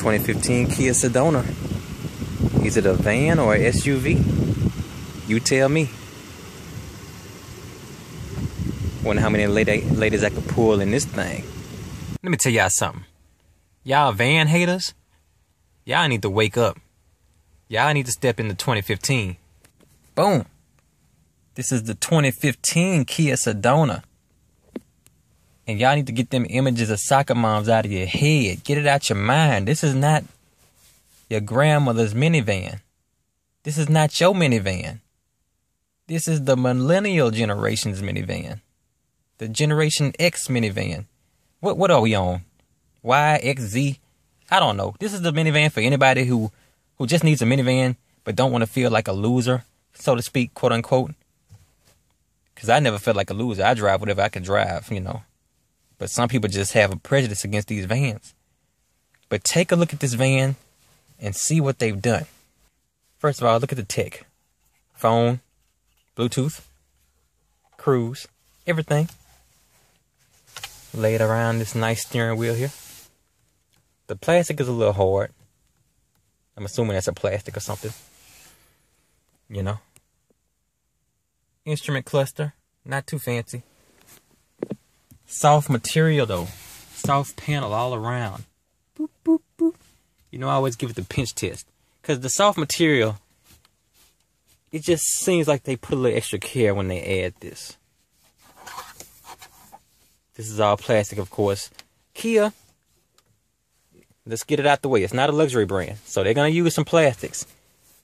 2015 Kia Sedona. Is it a van or an SUV? You tell me. Wonder how many ladies I could pull in this thing. Let me tell y'all something. Y'all van haters, y'all need to wake up. Y'all need to step into 2015. Boom. This is the 2015 Kia Sedona. And y'all need to get them images of soccer moms out of your head. Get it out your mind. This is not your grandmother's minivan. This is not your minivan. This is the millennial generation's minivan. The Generation X minivan. What are we on? Y, X, Z? I don't know. This is the minivan for anybody who just needs a minivan but don't want to feel like a loser, so to speak, quote unquote. Because I never felt like a loser. I drive whatever I can drive, you know. But some people just have a prejudice against these vans. But take a look at this van and see what they've done. First of all, look at the tech. Phone, Bluetooth, cruise, everything. Laid around this nice steering wheel here. The plastic is a little hard. I'm assuming that's a plastic or something. You know. Instrument cluster, not too fancy. Soft material though. Soft panel all around. Boop, boop, boop. You know, I always give it the pinch test. Because the soft material, it just seems like they put a little extra care when they add this. This is all plastic, of course. Kia, let's get it out the way. It's not a luxury brand. So they're going to use some plastics.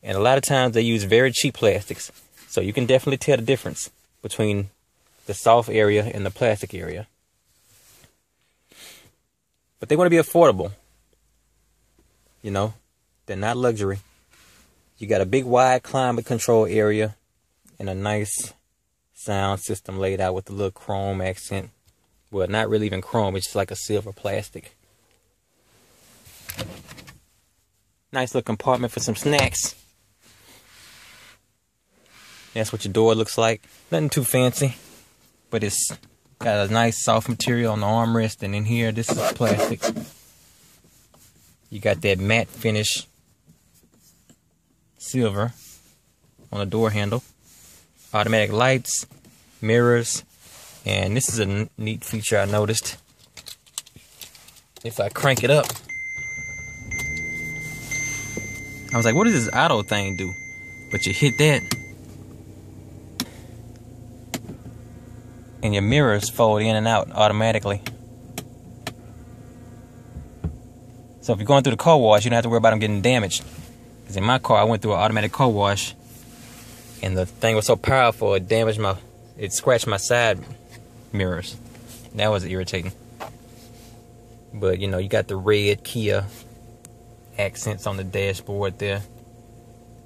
And a lot of times they use very cheap plastics. So you can definitely tell the difference between the soft area and the plastic area. But they want to be affordable. You know, they're not luxury. You got a big wide climate control area and a nice sound system laid out with a little chrome accent. Well, not really even chrome, it's just like a silver plastic. Nice little compartment for some snacks. That's what your door looks like. Nothing too fancy, but it's got a nice soft material on the armrest, and in here, this is plastic. You got that matte finish silver on the door handle. Automatic lights, mirrors, and this is a neat feature I noticed. If I crank it up, I was like, what does this auto thing do? But you hit that, and your mirrors fold in and out automatically. So if you're going through the car wash, you don't have to worry about them getting damaged. Because in my car, I went through an automatic car wash, and the thing was so powerful, it scratched my side mirrors. That was irritating. But you know, you got the red Kia accents on the dashboard there.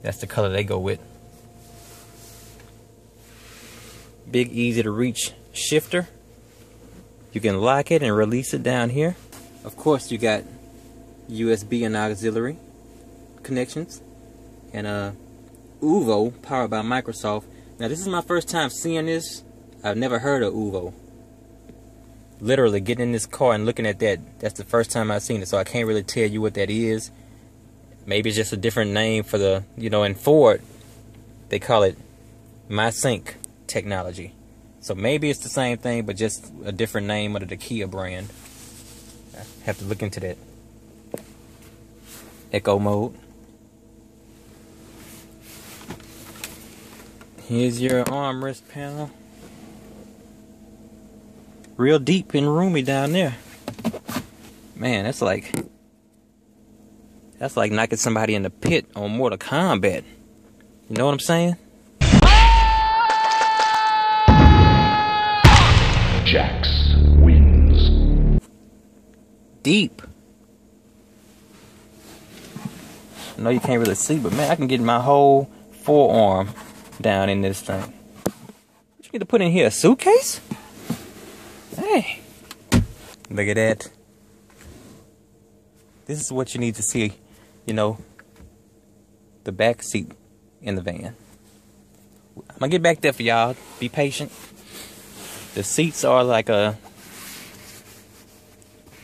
That's the color they go with. Big, easy to reach shifter. You can lock it and release it down here. Of course, you got USB and auxiliary connections, and UVO powered by Microsoft. Now this is my first time seeing this. I've never heard of UVO. Literally getting in this car and looking at that's the first time I've seen it, so I can't really tell you what that is. Maybe it's just a different name for the, you know, in Ford they call it MySync technology. So maybe it's the same thing, but just a different name under the Kia brand. I have to look into that. Echo mode. Here's your armrest panel. Real deep and roomy down there. Man, that's like knocking somebody in the pit on Mortal Kombat. You know what I'm saying? Jax wins. Deep. I know you can't really see, but man, I can get my whole forearm down in this thing. What you need to put in here? A suitcase? Hey, look at that. This is what you need to see, you know, the back seat in the van. I'm gonna get back there for y'all. Be patient. The seats are like a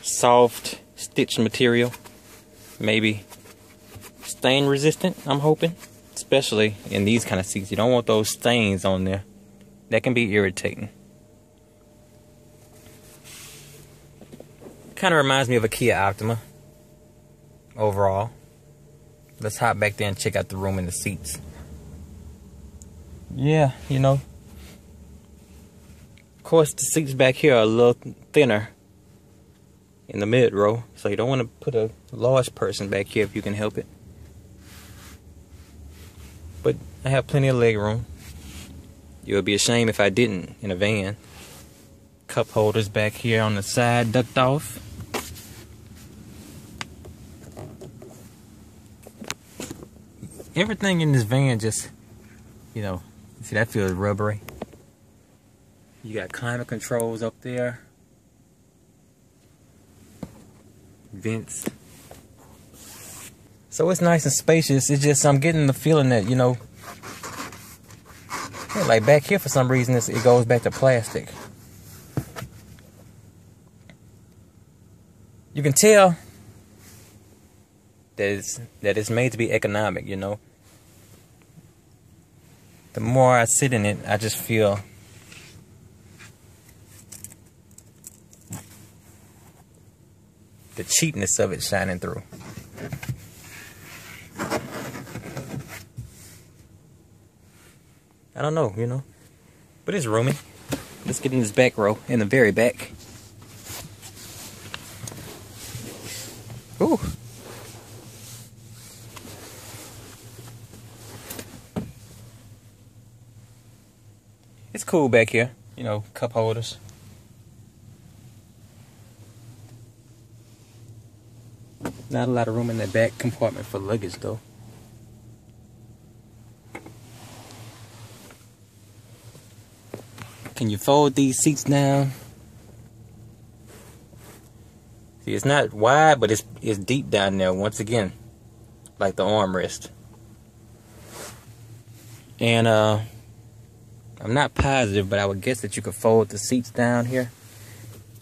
soft stitched material. maybe stain resistant, I'm hoping. Especially in these kind of seats. You don't want those stains on there. That can be irritating. Kind of reminds me of a Kia Optima overall. Let's hop back there and check out the room and the seats. Yeah, you know. Of course, the seats back here are a little thinner in the mid row, so you don't want to put a large person back here if you can help it. But I have plenty of leg room. It would be a shame if I didn't in a van. Cup holders back here on the side, ducked off. Everything in this van just, you know, see, that feels rubbery. You got climate controls up there. Vents. So it's nice and spacious. It's just I'm getting the feeling that, you know, like back here for some reason it goes back to plastic. You can tell that it's made to be economic, you know. The more I sit in it, I just feel the cheapness of it shining through. I don't know, you know. But it's roomy. Let's get in this back row, in the very back. Ooh. It's cool back here, you know, cup holders. Not a lot of room in that back compartment for luggage though. Can you fold these seats down? See, it's not wide, but it's deep down there once again, like the armrest. And I'm not positive, but I would guess that you could fold the seats down here.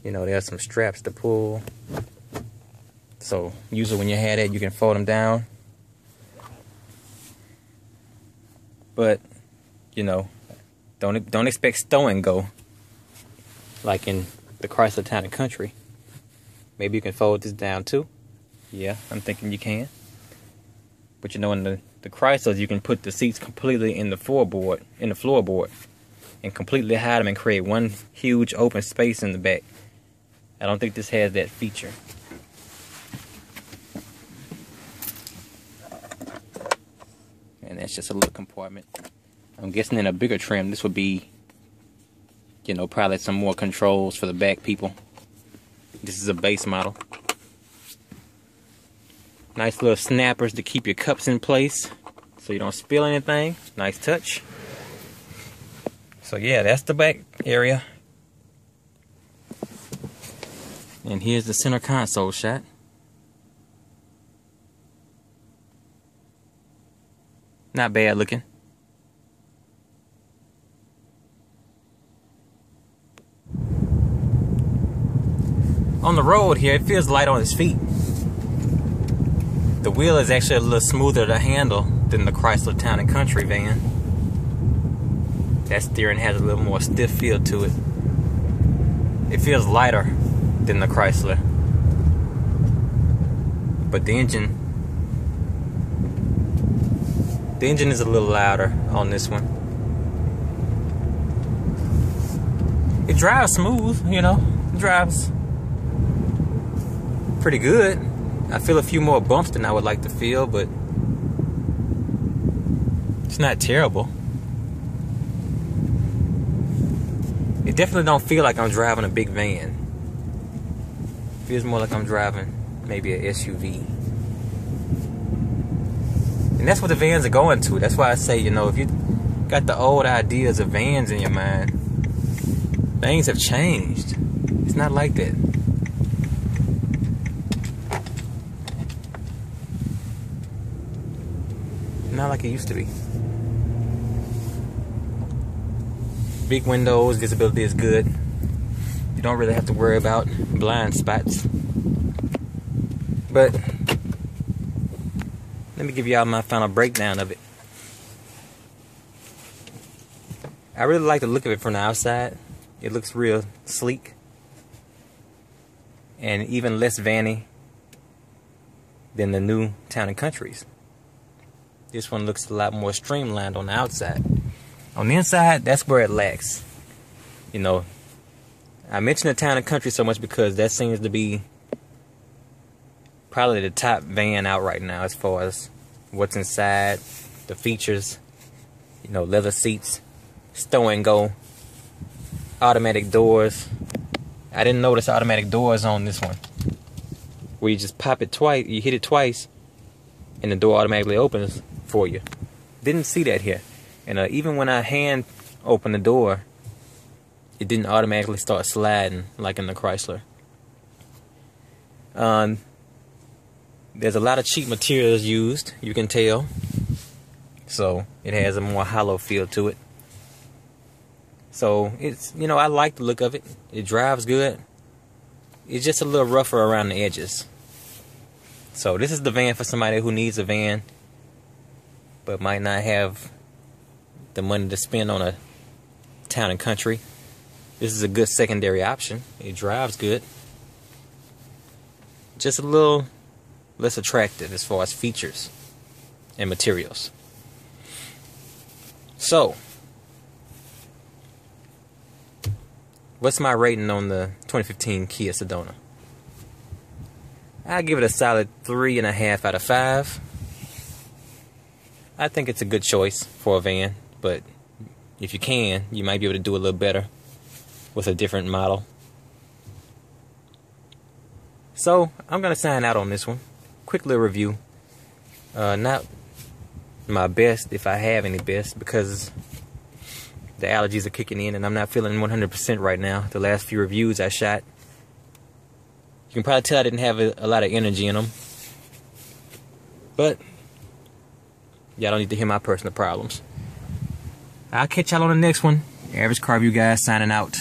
You know, there's some straps to pull. So usually when you have that, you can fold them down. But, you know, don't expect stow and go like in the Chrysler Town and Country. Maybe you can fold this down too. Yeah, I'm thinking you can. But you know, in the Chryslers, you can put the seats completely in the floorboard, and completely hide them and create one huge open space in the back. I don't think this has that feature. And that's just a little compartment. I'm guessing in a bigger trim, this would be, you know, probably some more controls for the back people. This is a base model. Nice little snappers to keep your cups in place so you don't spill anything. Nice touch. So yeah, that's the back area. And here's the center console shot. Not bad looking. On the road here, it feels light on its feet. The wheel is actually a little smoother to handle than the Chrysler Town and Country van. That steering has a little more stiff feel to it. It feels lighter than the Chrysler. But the engine is a little louder on this one. It drives smooth, you know. It drives pretty good. I feel a few more bumps than I would like to feel, but it's not terrible. It definitely don't feel like I'm driving a big van. It feels more like I'm driving maybe an SUV. And that's what the vans are going to. That's why I say, you know, if you got the old ideas of vans in your mind, things have changed. It's not like that. Not like it used to be. Big windows, visibility is good. You don't really have to worry about blind spots. But Let me give y'all my final breakdown of it. I really like the look of it from the outside. It looks real sleek and even less vanny than the new Town and Countries. This one looks a lot more streamlined on the outside. On the inside, that's where it lacks. You know, I mentioned the Town and Country so much because that seems to be probably the top van out right now as far as what's inside, the features, you know, leather seats, stow and go, automatic doors. I didn't notice automatic doors on this one, where you just pop it twice, you hit it twice, and the door automatically opens for you. Didn't see that here. And even when I hand open the door, it didn't automatically start sliding like in the Chrysler. There's a lot of cheap materials used, you can tell. So it has a more hollow feel to it. So it's, you know, I like the look of it. It drives good. It's just a little rougher around the edges. So this is the van for somebody who needs a van, but might not have the money to spend on a Town and Country. This is a good secondary option. It drives good. Just a little less attractive as far as features and materials. So, what's my rating on the 2015 Kia Sedona? I give it a solid 3.5 out of 5. I think it's a good choice for a van, but if you can, you might be able to do a little better with a different model. So, I'm going to sign out on this one. Quick little review. Not my best, if I have any best, because the allergies are kicking in and I'm not feeling 100% right now. The last few reviews I shot, you can probably tell I didn't have a lot of energy in them. But y'all don't need to hear my personal problems. I'll catch y'all on the next one. Average Car View guys signing out.